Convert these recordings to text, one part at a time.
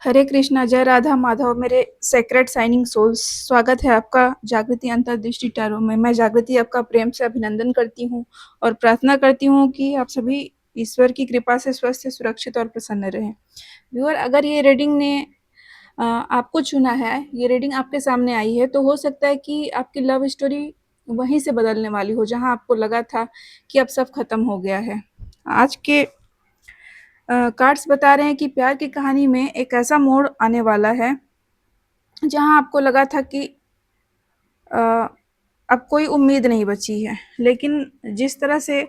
हरे कृष्णा, जय राधा माधव, मेरे secret signing souls. स्वागत है आपका जागृति अंतर्दृष्टि टैरो में। मैं जागृति आपका प्रेम से अभिनंदन करती हूँ और प्रार्थना करती हूँ कि आप सभी ईश्वर की कृपा से स्वस्थ, सुरक्षित और प्रसन्न रहें। व्यूअर, अगर ये रीडिंग ने आपको चुना है, ये रीडिंग आपके सामने आई है, तो हो सकता है कि आपकी लव स्टोरी वहीं से बदलने वाली हो जहाँ आपको लगा था कि अब सब खत्म हो गया है। आज के कार्ड्स बता रहे हैं कि प्यार की कहानी में एक ऐसा मोड़ आने वाला है जहाँ आपको लगा था कि अ, अब कोई उम्मीद नहीं बची है, लेकिन जिस तरह से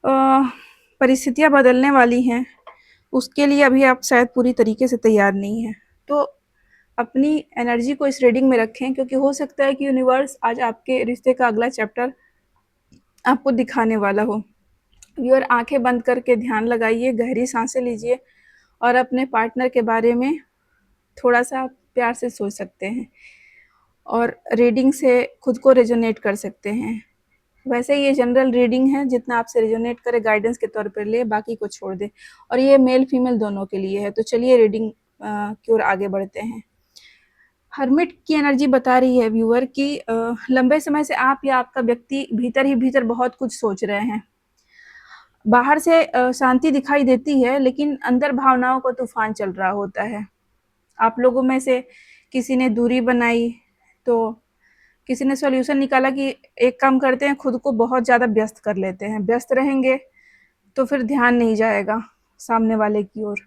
परिस्थितियाँ बदलने वाली हैं, उसके लिए अभी आप शायद पूरी तरीके से तैयार नहीं हैं। तो अपनी एनर्जी को इस रीडिंग में रखें, क्योंकि हो सकता है कि यूनिवर्स आज आपके रिश्ते का अगला चैप्टर आपको दिखाने वाला हो। व्यूअर, आंखें बंद करके ध्यान लगाइए, गहरी सांसें लीजिए और अपने पार्टनर के बारे में थोड़ा-सा प्यार से सोच सकते हैं और रीडिंग से खुद को रेजोनेट कर सकते हैं। वैसे ये जनरल रीडिंग है, जितना आपसे रेजोनेट करे गाइडेंस के तौर पर ले, बाकी को छोड़ दें। और ये मेल फीमेल दोनों के लिए है। तो चलिए रीडिंग की ओर आगे बढ़ते हैं। हर्मिट की एनर्जी बता रही है व्यूअर कि लंबे समय से आप या आपका व्यक्ति भीतर ही भीतर बहुत कुछ सोच रहे हैं। बाहर से शांति दिखाई देती है, लेकिन अंदर भावनाओं का तूफान चल रहा होता है। आप लोगों में से किसी ने दूरी बनाई, तो किसी ने सॉल्यूशन निकाला कि एक काम करते हैं, खुद को बहुत ज़्यादा व्यस्त कर लेते हैं। व्यस्त रहेंगे तो फिर ध्यान नहीं जाएगा सामने वाले की ओर।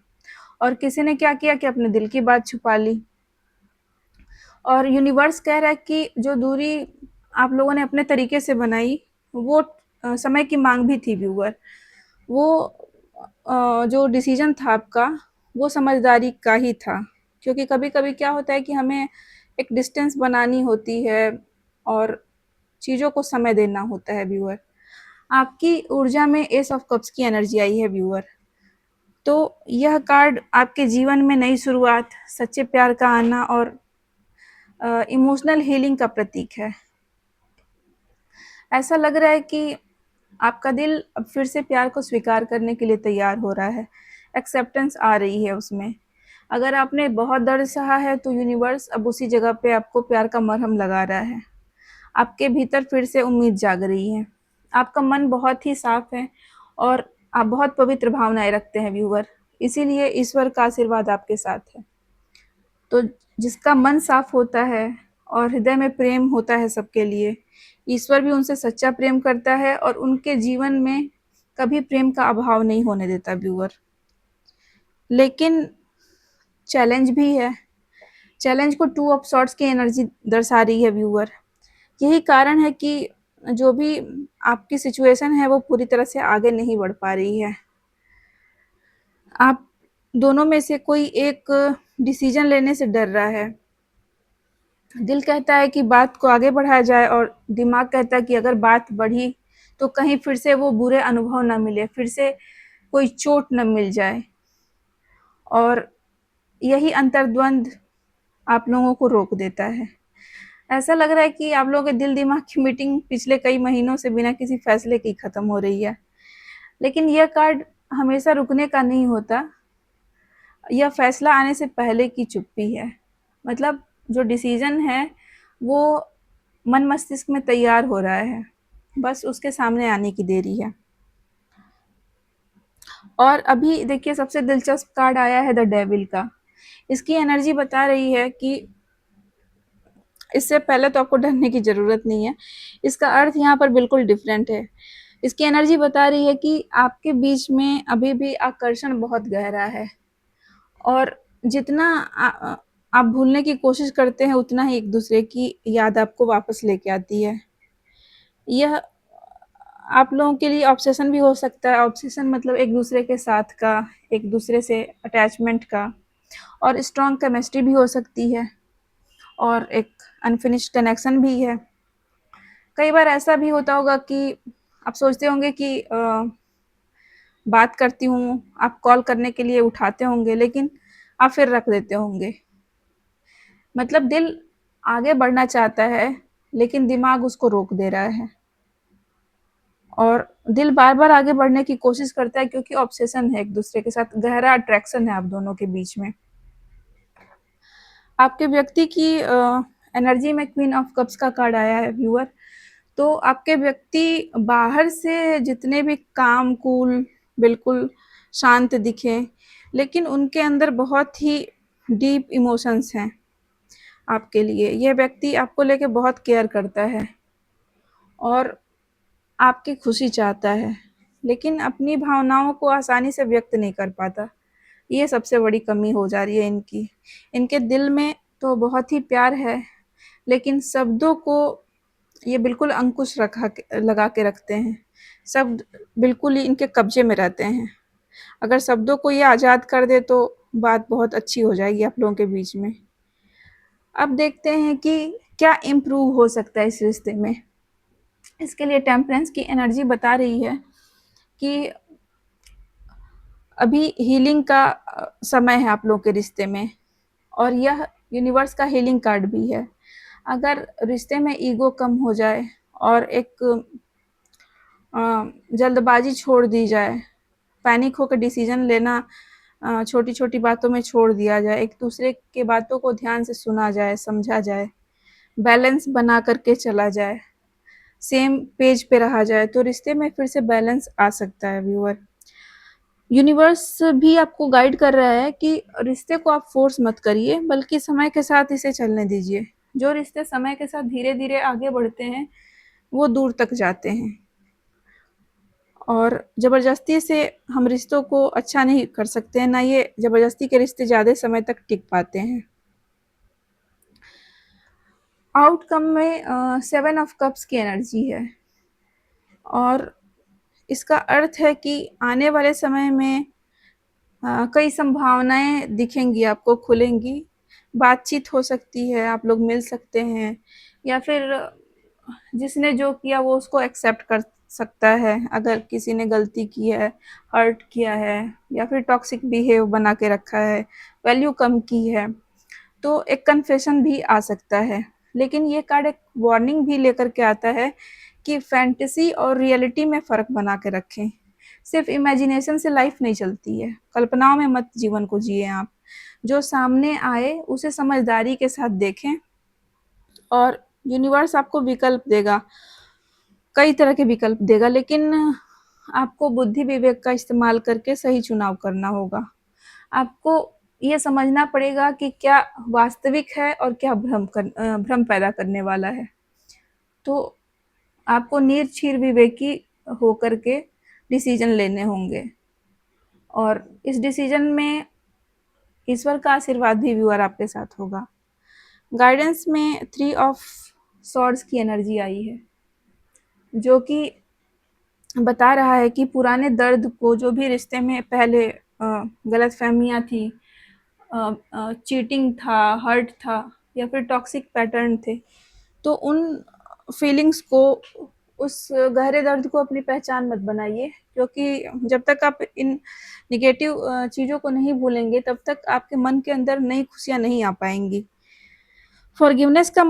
और किसी ने क्या किया कि अपने दिल की बात छुपा ली। और यूनिवर्स कह रहा है कि जो दूरी आप लोगों ने अपने तरीके से बनाई, वो समय की मांग भी थी व्यूअर। वो जो डिसीजन था आपका, वो समझदारी का ही था। क्योंकि कभी-कभी क्या होता है कि हमें एक डिस्टेंस बनानी होती है और चीज़ों को समय देना होता है व्यूअर। आपकी ऊर्जा में एस ऑफ कप्स की एनर्जी आई है व्यूअर। तो यह कार्ड आपके जीवन में नई शुरुआत, सच्चे प्यार का आना और इमोशनल हीलिंग का प्रतीक है। ऐसा लग रहा है कि आपका दिल अब फिर से प्यार को स्वीकार करने के लिए तैयार हो रहा है। एक्सेप्टेंस आ रही है उसमें। अगर आपने बहुत दर्द सहा है, तो यूनिवर्स अब उसी जगह पे आपको प्यार का मरहम लगा रहा है। आपके भीतर फिर से उम्मीद जाग रही है। आपका मन बहुत ही साफ है और आप बहुत पवित्र भावनाएं रखते हैं व्यूअर। इसीलिए ईश्वर का आशीर्वाद आपके साथ है। तो जिसका मन साफ होता है और हृदय में प्रेम होता है सबके लिए, ईश्वर भी उनसे सच्चा प्रेम करता है और उनके जीवन में कभी प्रेम का अभाव नहीं होने देता व्यूअर। लेकिन चैलेंज भी है। चैलेंज को टू ऑफ सॉर्ड्स की एनर्जी दर्शा रही है व्यूअर। यही कारण है कि जो भी आपकी सिचुएशन है, वो पूरी तरह से आगे नहीं बढ़ पा रही है। आप दोनों में से कोई एक डिसीजन लेने से डर रहा है। दिल कहता है कि बात को आगे बढ़ाया जाए और दिमाग कहता है कि अगर बात बढ़ी तो कहीं फिर से वो बुरे अनुभव ना मिले, फिर से कोई चोट न मिल जाए। और यही अंतर्द्वंद आप लोगों को रोक देता है। ऐसा लग रहा है कि आप लोगों के दिल दिमाग की मीटिंग पिछले कई महीनों से बिना किसी फैसले के खत्म हो रही है। लेकिन यह कार्ड हमेशा रुकने का नहीं होता। यह फैसला आने से पहले की चुप्पी है। मतलब जो डिसीजन है, वो मन मस्तिष्क में तैयार हो रहा है, बस उसके सामने आने की देरी है। और अभी देखिए, सबसे दिलचस्प कार्ड आया है द डेविल का। इसकी एनर्जी बता रही है कि इससे पहले तो आपको डरने की ज़रूरत नहीं है। इसका अर्थ यहाँ पर बिल्कुल डिफरेंट है। इसकी एनर्जी बता रही है कि आपके बीच में अभी भी आकर्षण बहुत गहरा है और जितना आप भूलने की कोशिश करते हैं, उतना ही एक दूसरे की याद आपको वापस लेके आती है। यह आप लोगों के लिए ऑब्सेशन भी हो सकता है। ऑब्सेशन मतलब एक दूसरे के साथ का, एक दूसरे से अटैचमेंट का, और स्ट्रॉन्ग केमिस्ट्री भी हो सकती है और एक अनफिनिश्ड कनेक्शन भी है। कई बार ऐसा भी होता होगा कि आप सोचते होंगे कि बात करती हूँ, आप कॉल करने के लिए उठाते होंगे, लेकिन आप फिर रख देते होंगे। मतलब दिल आगे बढ़ना चाहता है, लेकिन दिमाग उसको रोक दे रहा है। और दिल बार-बार आगे बढ़ने की कोशिश करता है, क्योंकि ऑब्सेशन है एक दूसरे के साथ, गहरा अट्रैक्शन है आप दोनों के बीच में। आपके व्यक्ति की एनर्जी में क्वीन ऑफ कप्स का कार्ड आया है व्यूअर। तो आपके व्यक्ति बाहर से जितने भी काम कूल बिल्कुल शांत दिखें, लेकिन उनके अंदर बहुत ही डीप इमोशंस हैं आपके लिए। यह व्यक्ति आपको लेके बहुत केयर करता है और आपकी खुशी चाहता है, लेकिन अपनी भावनाओं को आसानी से व्यक्त नहीं कर पाता। ये सबसे बड़ी कमी हो जा रही है इनकी। इनके दिल में तो बहुत ही प्यार है, लेकिन शब्दों को ये बिल्कुल अंकुश लगा के रखते हैं। शब्द बिल्कुल ही इनके कब्जे में रहते हैं। अगर शब्दों को ये आज़ाद कर दे तो बात बहुत अच्छी हो जाएगी आप लोगों के बीच में। अब देखते हैं कि क्या इम्प्रूव हो सकता है इस रिश्ते में। इसके लिए टेम्परेंस की एनर्जी बता रही है कि अभी हीलिंग का समय है आप लोगों के रिश्ते में, और यह यूनिवर्स का हीलिंग कार्ड भी है। अगर रिश्ते में ईगो कम हो जाए और एक जल्दबाजी छोड़ दी जाए, पैनिक होकर डिसीजन लेना छोटी-छोटी बातों में छोड़ दिया जाए, एक दूसरे के बातों को ध्यान से सुना जाए, समझा जाए, बैलेंस बना करके चला जाए, सेम पेज पे रहा जाए, तो रिश्ते में फिर से बैलेंस आ सकता है व्यूअर। यूनिवर्स भी आपको गाइड कर रहा है कि रिश्ते को आप फोर्स मत करिए, बल्कि समय के साथ इसे चलने दीजिए। जो रिश्ते समय के साथ धीरे-धीरे आगे बढ़ते हैं, वो दूर तक जाते हैं, और ज़बरदस्ती से हम रिश्तों को अच्छा नहीं कर सकते हैं, ना ये ज़बरदस्ती के रिश्ते ज़्यादा समय तक टिक पाते हैं। आउटकम में 7 ऑफ कप्स की एनर्जी है, और इसका अर्थ है कि आने वाले समय में कई संभावनाएँ दिखेंगी आपको, खुलेंगी। बातचीत हो सकती है, आप लोग मिल सकते हैं, या फिर जिसने जो किया वो उसको एक्सेप्ट कर सकता है। अगर किसी ने गलती की है, हर्ट किया है, या फिर टॉक्सिक बिहेव बना के रखा है, वैल्यू कम की है, तो एक कन्फेशन भी आ सकता है। लेकिन ये कार्ड एक वार्निंग भी लेकर के आता है कि फैंटेसी और रियलिटी में फ़र्क बना के रखें। सिर्फ इमेजिनेशन से लाइफ नहीं चलती है, कल्पनाओं में मत जीवन को जिए आप। जो सामने आए उसे समझदारी के साथ देखें, और यूनिवर्स आपको विकल्प देगा, कई तरह के विकल्प देगा, लेकिन आपको बुद्धि विवेक का इस्तेमाल करके सही चुनाव करना होगा। आपको ये समझना पड़ेगा कि क्या वास्तविक है और क्या भ्रम पैदा करने वाला है। तो आपको निर्भीक विवेकी होकर के डिसीजन लेने होंगे, और इस डिसीजन में ईश्वर का आशीर्वाद भी व्यूअर आपके साथ होगा। गाइडेंस में 3 ऑफ सॉर्ड्स की एनर्जी आई है, जो कि बता रहा है कि पुराने दर्द को, जो भी रिश्ते में पहले गलतफहमियाँ थी, चीटिंग था, हर्ट था, या फिर टॉक्सिक पैटर्न थे, तो उन फीलिंग्स को, उस गहरे दर्द को अपनी पहचान मत बनाइए, क्योंकि जब तक आप इन नेगेटिव चीज़ों को नहीं भूलेंगे, तब तक आपके मन के अंदर नई खुशियाँ नहीं आ पाएंगी। फॉरगिवनेस का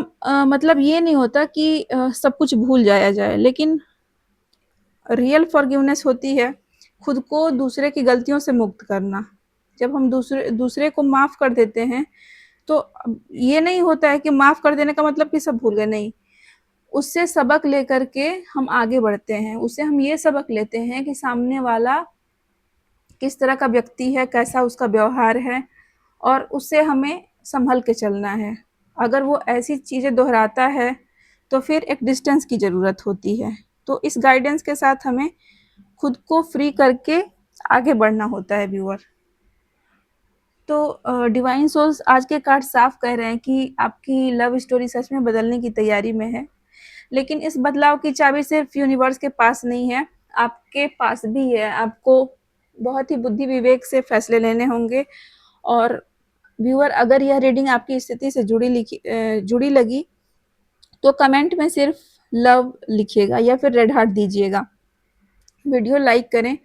मतलब ये नहीं होता कि सब कुछ भूल जाया जाए, लेकिन रियल फॉरगिवनेस होती है खुद को दूसरे की गलतियों से मुक्त करना। जब हम दूसरे को माफ़ कर देते हैं, तो ये नहीं होता है कि माफ़ कर देने का मतलब कि सब भूल गए, नहीं। उससे सबक लेकर के हम आगे बढ़ते हैं। उससे हम ये सबक लेते हैं कि सामने वाला किस तरह का व्यक्ति है, कैसा उसका व्यवहार है, और उससे हमें संभल के चलना है। अगर वो ऐसी चीज़ें दोहराता है, तो फिर एक डिस्टेंस की ज़रूरत होती है। तो इस गाइडेंस के साथ हमें खुद को फ्री करके आगे बढ़ना होता है व्यूअर। तो डिवाइन सोल्स आज के कार्ड साफ कह रहे हैं कि आपकी लव स्टोरी सच में बदलने की तैयारी में है, लेकिन इस बदलाव की चाबी सिर्फ यूनिवर्स के पास नहीं है, आपके पास भी है। आपको बहुत ही बुद्धि विवेक से फैसले लेने होंगे। और व्यूअर, अगर यह रीडिंग आपकी स्थिति से जुड़ी लगी, तो कमेंट में सिर्फ लव लिखिएगा या फिर रेड हार्ट दीजिएगा। वीडियो लाइक करें,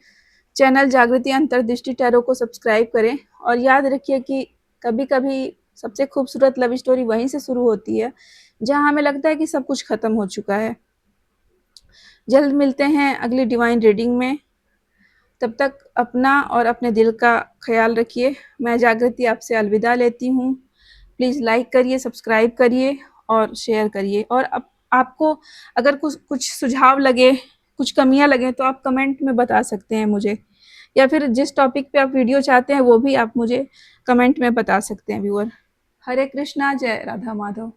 चैनल जागृति अंतर्दृष्टि टैरो को सब्सक्राइब करें, और याद रखिए कि कभी-कभी सबसे खूबसूरत लव स्टोरी वहीं से शुरू होती है, जहां हमें लगता है कि सब कुछ खत्म हो चुका है। जल्द मिलते हैं अगली डिवाइन रीडिंग में। तब तक अपना और अपने दिल का ख्याल रखिए। मैं जागृति आपसे अलविदा लेती हूँ। प्लीज़ लाइक करिए, सब्सक्राइब करिए और शेयर करिए। और आपको अगर कुछ सुझाव लगे, कुछ कमियाँ लगें तो आप कमेंट में बता सकते हैं मुझे, या फिर जिस टॉपिक पे आप वीडियो चाहते हैं वो भी आप मुझे कमेंट में बता सकते हैं व्यूअर। हरे कृष्णा, जय राधा माधव।